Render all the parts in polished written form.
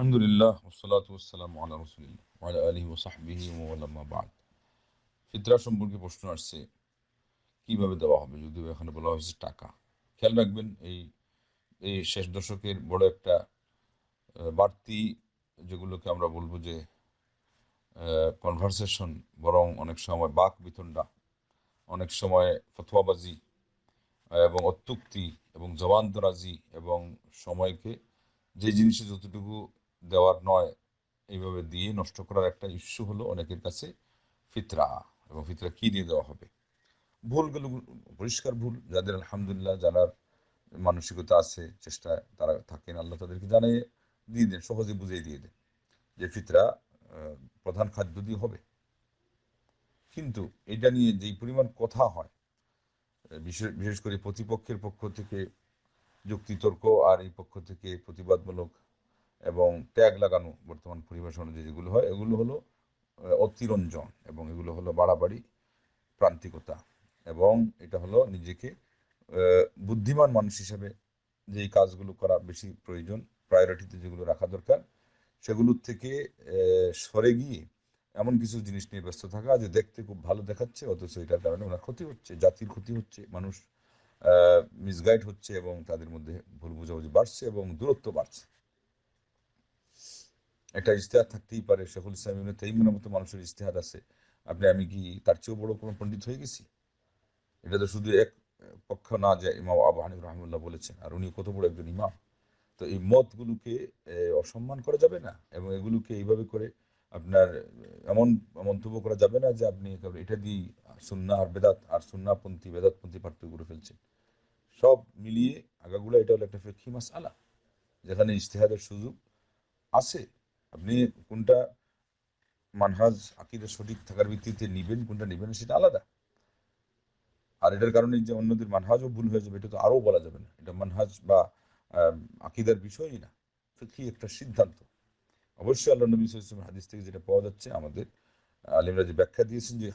আলহামদুলিল্লাহ ওয়াসসালাতু ওয়াসসালামু আলা রাসূলিল্লাহ ওয়া আলা আলিহি ওয়া সাহবিহি ওয়া ওয়ালা মা বা'দ। ফিতরা সম্পর্কে প্রশ্ন আসছে, কিভাবে দেওয়া হবে? যদিও এখানে বলা হয়েছে টাকা। খেয়াল রাখবেন, এই এই শেষ দশকের বড় একটা বাড়তি, যেগুলোকে আমরা বলবো যে কনভারসেশন, বরং অনেক সময় বাক বিতণ্ডা, অনেক সময় ফতোয়াবাজি এবং অত্যুক্তি এবং জবানদরাজি এবং সময়কে যে জিনিসে যতটুকু দেওয়ার নয় এইভাবে দিয়ে নষ্ট করার একটা ইস্যু হলো অনেকের কাছে ফিতরা। এবং ফিতরা কি দিয়ে দেওয়া হবে? ভুলগুলো পরিষ্কার ভুল। যাদের আলহামদুলিল্লাহ জানার মানসিকতা আছে, চেষ্টা তারা থাকেন, আল্লাহ তাদেরকে জানিয়ে দিয়ে দেন, সহজে বুঝিয়ে দিয়ে দেন যে ফিতরা প্রধান খাদ্য দিয়ে হবে। কিন্তু এটা নিয়ে যেই পরিমাণ কথা হয়, বিশেষ বিশেষ করে প্রতিপক্ষের পক্ষ থেকে যুক্তিতর্ক আর এই পক্ষ থেকে প্রতিবাদমূলক এবং ট্যাগ লাগানো বর্তমান পরিবেশ অনুযায়ী যেগুলো হয়, এগুলো হলো অতিরঞ্জন, এবং এগুলো হলো বাড়াবাড়ি, প্রান্তিকতা, এবং এটা হলো নিজেকে বুদ্ধিমান মানুষ হিসেবে যেই কাজগুলো করা বেশি প্রয়োজন, প্রায়োরিটিতে যেগুলো রাখা দরকার, সেগুলোর থেকে সরে গিয়ে এমন কিছু জিনিস নিয়ে ব্যস্ত থাকা যে দেখতে খুব ভালো দেখাচ্ছে, অথচ এটার কারণে ওনার ক্ষতি হচ্ছে, জাতির ক্ষতি হচ্ছে, মানুষ মিসগাইড হচ্ছে এবং তাদের মধ্যে ভুল বোঝাবুঝি বাড়ছে এবং দূরত্ব বাড়ছে। একটা ইজতেহাদ থাকতেই পারে। শেখুল ইসলাম ইবনে তাইমিয়ার মতো মানুষের ইজতেহাদ আছে, আমি কি তার চেয়েও বড় কোনো পণ্ডিত হয়ে গেছি? এটা তো শুধু এক পক্ষ না, যে ইমাম আবু হানিফ রাহমাহুল্লাহ বলেছেন, আর উনি কত বড় একজন ইমাম। তো এই মতগুলোকে অসম্মান করা যাবে না, এবং এগুলোকে এইভাবে করে আপনার এমন মন্তব্য করা যাবে না যে আপনি এটা দিয়ে সুন্নাহ আর বেদাত আর সুন্নাহপন্থী বেদাতপন্থী পার্থক্য করে ফেলছেন। সব মিলিয়ে আগাগোড়া এটা হলো একটা ফিকহি মাসআলা, যেখানে ইজতিহাদের সুযোগ আছে। আপনি কোনটা মানহাজ আকীদা সঠিক থাকার ভিত্তিতে নিবেন, কোনটা নিবেন না, সেটা আলাদা। আর এটার কারণে যে অন্যদের মানহাজও ভুল হয়ে যাবে, এটা তো আরও বলা যাবে না। এটা মানহাজ বা আকীদার বিষয়ই না, ফিকহি একটা সিদ্ধান্ত। অবশ্যই আল্লাহ নবী সাল্লাল্লাহু আলাইহি ওয়াসাল্লামের হাদিস থেকে যেটা পাওয়া যাচ্ছে, আমাদের আলিমরা যে ব্যাখ্যা দিয়েছেন যে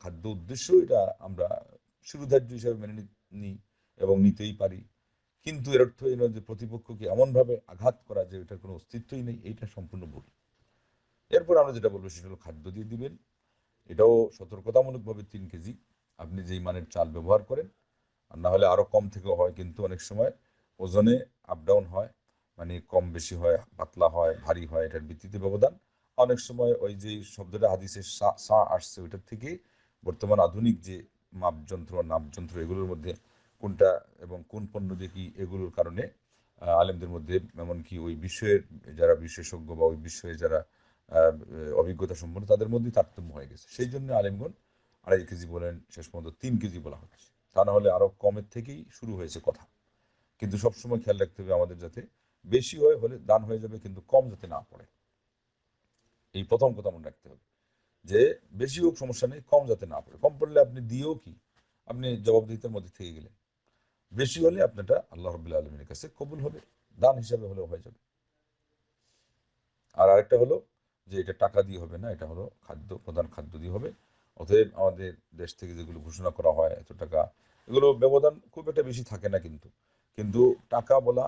খাদ্য উদ্দেশ্য, এটা আমরা শিরোধার্য হিসাবে মেনে নিই এবং নিতেই পারি। কিন্তু এর অর্থ এই নয় যে প্রতিপক্ষকে এমনভাবে আঘাত করা যে এটার কোনো অস্তিত্বই নেই, এইটা সম্পূর্ণ ভুল। এরপর আমরা যেটা বলবো সেটা হলো খাদ্য দিয়ে দিবেন। এটাও সতর্কতামূলকভাবে 3 কেজি আপনি যেই মানের চাল ব্যবহার করেন, আর না হলে আরও কম থেকেও হয়, কিন্তু অনেক সময় ওজনে আপ ডাউন হয়, মানে কম বেশি হয়, পাতলা হয়, ভারী হয়, এটার ভিত্তিতে ব্যবধান। অনেক সময় ওই যে শব্দটা হাদিসে সা সা আসছে, ওইটার থেকে বর্তমান আধুনিক যে মাপযন্ত্র নাপযন্ত্র, এগুলোর মধ্যে কোনটা এবং কোন পণ্য দিয়ে কি, এগুলোর কারণে আলেমদের মধ্যে, এমনকি ওই বিষয়ের যারা বিশেষজ্ঞ বা ওই বিষয়ে যারা অভিজ্ঞতা সম্পন্ন, তাদের মধ্যে তারতম্য হয়ে গেছে। সেই জন্য আলেমগণ 2.5 কেজি বলেন, শেষ পর্যন্ত 3 কেজি বলা হচ্ছে। তা না হলে আরো কমের থেকেই শুরু হয়েছে কথা। কিন্তু সবসময় খেয়াল রাখতে হবে আমাদের, যাতে বেশি হলে দান হয়ে যাবে, কিন্তু কম যাতে না পড়ে। এই প্রথম কথা মনে রাখতে হবে যে বেশি হোক সমস্যা নেই, কম যাতে না পড়ে। কম পড়লে আপনি দিয়েও কি, আপনি জবাবদিহিতার মধ্যে থেকে গেলেন। বেশি হলে আপনারটা আল্লাহ রাব্বুল আলামিনের কাছে কবুল হবে, দান হিসাবে হলেও হয়ে যাবে। আর আরেকটা হলো যে এটা টাকা দিয়ে হবে না, এটা হলো খাদ্য, প্রধান খাদ্য দিয়ে হবে। অতএব আমাদের দেশ থেকে যেগুলো ঘোষণা করা হয় এত টাকা, এগুলো ব্যবধান খুব একটা বেশি থাকে না, কিন্তু কিন্তু টাকা বলা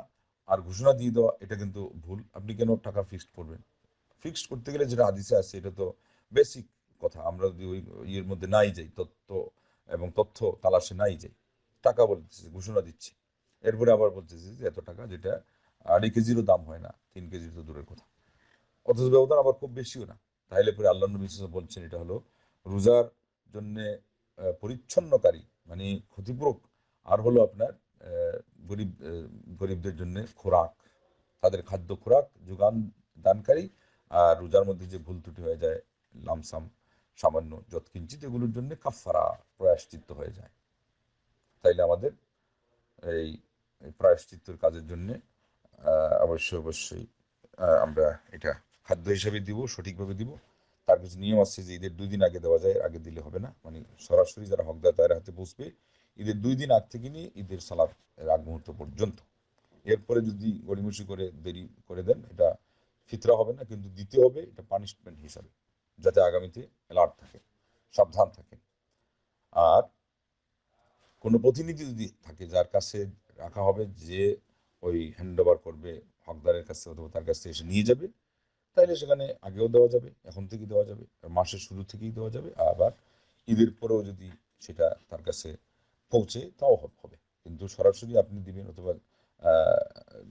আর ঘোষণা দিয়ে দেওয়া, এটা কিন্তু ভুল। আপনি কেন টাকা ফিক্সড করবেন? ফিক্সড করতে গেলে যেটা হাদিসে আছে, এটা তো বেসিক কথা। আমরা যদি ওই ইয়ের মধ্যে নাই যাই, তত্ত্ব এবং তথ্য তালাশে নাই যাই, টাকা বলতেছি, ঘোষণা দিচ্ছি, এরপরে আবার বলতেছি যে এত টাকা, যেটা 2.5 কেজিরও দাম হয় না, 3 কেজির তো দূরের কথা। অথচ ব্যবধান আবার খুব বেশিও না। তাইলে পরে আল্লাহ নবী সাল্লাল্লাহু আলাইহি ওয়াসাল্লাম বলছেন এটা হলো রোজার জন্য পরিচ্ছন্নকারী, মানে ক্ষতিপূরক। আর হলো আপনার গরিব গরিবদের জন্য খোরাক, তাদের খাদ্য খোরাক যোগান দানকারী। আর রোজার মধ্যে যে ভুল ত্রুটি হয়ে যায়, লামসাম সামান্য যৎকিঞ্চিত, এগুলোর জন্য কাফফারা, প্রায়শ্চিত্ত হয়ে যায়। তাইলে আমাদের এই প্রায়শ্চিত্তর কাজের জন্য অবশ্যই অবশ্যই আমরা এটা খাদ্য হিসাবে দিব, সঠিকভাবে দিব। তার কিছু নিয়ম আছে যে ঈদের 2 দিন আগে দেওয়া যায়, আগে দিলে হবে না। মানে সরাসরি যারা হকদার তাদের হাতে পৌঁছবে ঈদের 2 দিন আগ থেকে নিয়ে ঈদের সালাত এর আগ মুহূর্ত পর্যন্ত। এরপরে যদি গড়িমসি করে দেরি করে দেন, এটা ফিতরা হবে না, কিন্তু দিতে হবে এটা পানিশমেন্ট হিসাবে, যাতে আগামীতে অ্যালার্ট থাকে, সাবধান থাকে। আর কোনো প্রতিনিধি যদি থাকে যার কাছে রাখা হবে, যে ওই হ্যান্ড ওভার করবে হকদারের কাছে, অথবা তার কাছে এসে নিয়ে যাবে, তাইলে সেখানে আগেও দেওয়া যাবে, এখন থেকেই দেওয়া যাবে, মাসের শুরু থেকেই দেওয়া যাবে, আবার ঈদের পরেও যদি সেটা তার কাছে পৌঁছে তাও হবে। কিন্তু সরাসরি আপনি দিবেন অথবা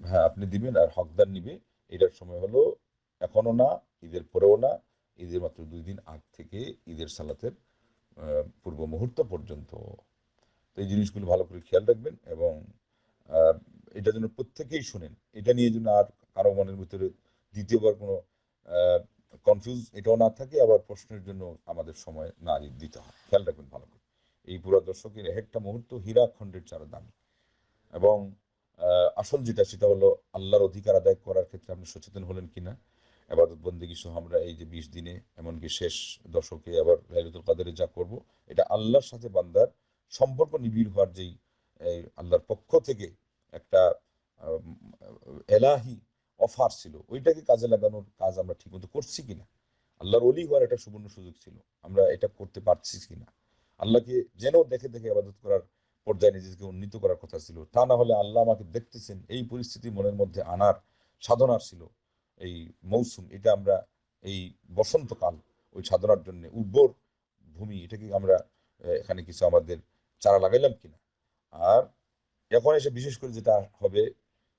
হ্যাঁ আপনি দিবেন আর হকদার নিবে, এটার সময় হলো এখনো না, ঈদের পরেও না, ঈদের মাত্র 2 দিন আগ থেকে ঈদের সালাতের পূর্ব মুহূর্ত পর্যন্ত। তো এই জিনিসগুলো ভালো করে খেয়াল রাখবেন এবং এটা যেন প্রত্যেকেই শুনেন, এটা নিয়ে যেন আর কারো মনের ভিতরে দ্বিতীয়বার কোনো কনফিউজ এটাও না থাকে, আবার প্রশ্নের জন্য আমাদের সময় না দিতে হয়। খেয়াল রাখবেন ভালো করে, এই পুরো দর্শকের এক একটা মুহূর্ত হীরা খণ্ডের চারা দামি। এবং আসল যেটা সেটা হলো আল্লাহর অধিকার আদায় করার ক্ষেত্রে আপনি সচেতন হলেন কিনা। আবাদত বন্দেগী সহ আমরা এই যে 20 দিনে এমনকি শেষ দশকে আবার লাইলাতুল কাদরে যা করব, এটা আল্লাহর সাথে বান্দার সম্পর্ক নিবিড় হওয়ার যেই এই আল্লাহর পক্ষ থেকে একটা আম, এলাহি অফার ছিল, ওইটাকে কাজে লাগানোর কাজ আমরা ঠিকমতো করছি কিনা। আল্লাহর অলি হওয়ার একটা সুবর্ণ সুযোগ ছিল, আমরা এটা করতে পারছি কিনা। আল্লাহকে যেন দেখে দেখে আবাদত করার পর্যায়ে নিজেকে উন্নীত করার কথা ছিল, তা না হলে আল্লাহ আমাকে দেখতেছেন এই পরিস্থিতি মনের মধ্যে আনার সাধনার ছিল এই মৌসুম, এটা আমরা এই বসন্তকাল ওই সাধনার জন্য উর্বর ভূমি, এটাকে আমরা এখানে কিছু আমাদের চারা লাগাইলাম কিনা। আর এখন এসে বিশেষ করে যেটা হবে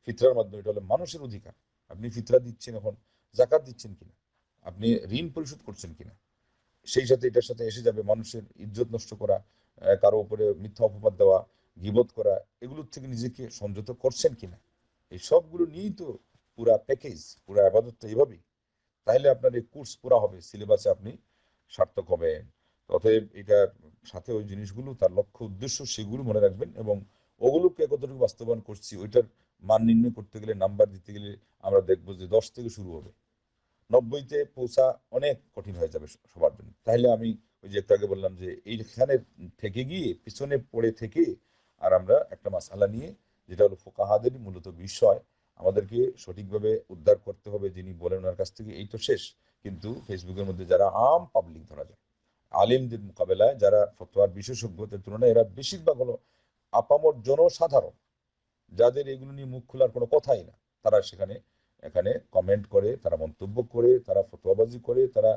ফিতরার মাধ্যমে, এটা হলো মানুষের অধিকার। আপনি ফিতরা দিচ্ছেন, এখন জাকাত দিচ্ছেন কিনা, আপনি ঋণ পরিশোধ করছেন কিনা। সেই সাথে এটার সাথে এসে যাবে মানুষের ইজ্জত নষ্ট করা, কারো উপরে মিথ্যা অপবাদ দেওয়া, গীবত করা, এগুলোর থেকে নিজেকে সংযত করছেন কিনা। এই সবগুলো নিয়েই তো পুরা প্যাকেজ, পুরা আবাদতটা এইভাবেই। তাহলে আপনার এই কোর্স পুরা হবে, সিলেবাসে আপনি সার্থক হবেন। অতএব এটার সাথে ওই জিনিসগুলো তার লক্ষ্য উদ্দেশ্য সেগুলো মনে রাখবেন, এবং ওগুলোকে কতটুকু বাস্তবায়ন করছি ওইটার মান নির্ণয় করতে গেলে, নাম্বার দিতে গেলে আমরা দেখবো যে 10 থেকে শুরু হবে, 90-তে পৌঁছা অনেক কঠিন হয়ে যাবে সবার জন্য। তাহলে আমি ওই যে একটু আগে বললাম যে এইখানে থেকে গিয়ে পিছনে পড়ে থেকে আর আমরা একটা মাসালা নিয়ে, যেটা হলো ফুকাহাদের মূলত বিষয়, আমাদেরকে সঠিকভাবে উদ্ধার করতে হবে, যিনি বলেন ওনার কাছ থেকে, এই তো শেষ। কিন্তু ফেসবুকের মধ্যে যারা আম পাবলিক ধরা যায়, আলিমদের মোকাবেলায় যারা ফতোয়ার বিশেষজ্ঞদের তুলনায় এরা বেশিরভাগ হলো আপামর জনসাধারণ, যাদের এগুলো নিয়ে মুখ খোলার কোনো কথাই না, তারা সেখানে এখানে কমেন্ট করে, তারা মন্তব্য করে, তারা ফতোয়াবাজি করে, তারা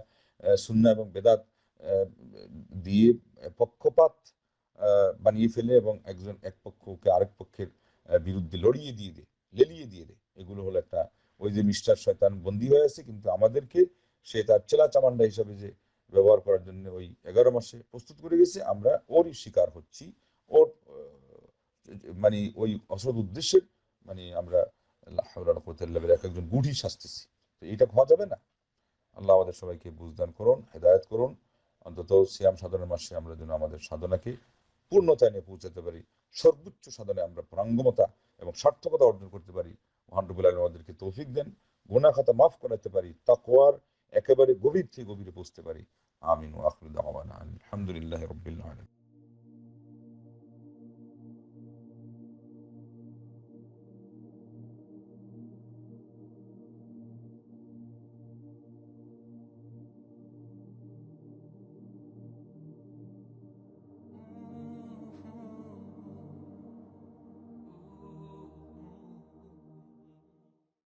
সুন্নাহ এবং বেদাত আহ, দিয়ে পক্ষপাত বানিয়ে ফেলে, এবং একজন এক পক্ষকে আরেক পক্ষের বিরুদ্ধে লড়িয়ে দিয়ে দেয়, লেলিয়ে দিয়ে দেয়। এগুলো হলো একটা, ওই যে মিস্টার শয়তান বন্দী হয়ে আছে, কিন্তু আমাদেরকে সে তার চেলা চামান্ডা হিসাবে যে ব্যবহার করার জন্য ওই 11 মাসে প্রস্তুত করে গেছে, আমরা ওরই শিকার হচ্ছি। ওর মানে ওই অসৎ উদ্দেশ্যের মানে আমরা লা হাওলা ওয়ালা কুওয়াতা ইল্লা বিল্লাহ এক একজন গুঢি সাজতেছি। তো এটা হওয়া যাবে না। আল্লাহ আমাদের সবাইকে বুঝদান করুন, হেদায়েত করুন। অন্তত সিয়াম সাধনের মাসে আমরা যেন আমাদের সাধনাকে পূর্ণতায় নিয়ে পৌঁছাতে পারি, সর্বোচ্চ সাধনে আমরা প্রাঙ্গমতা এবং সার্থকতা অর্জন করতে পারি। মহান রব্বুল আলামিন আমাদেরকে তৌফিক দেন, গুনাহ খাতা মাফ করাতে পারি, তাকওয়ার একেবারে গভীর থেকে গভীরে পৌঁছতে পারি। আমিন ওয়া আখিরু দাওয়ানা আলহামদুলিল্লাহি রাব্বিল আলামিন।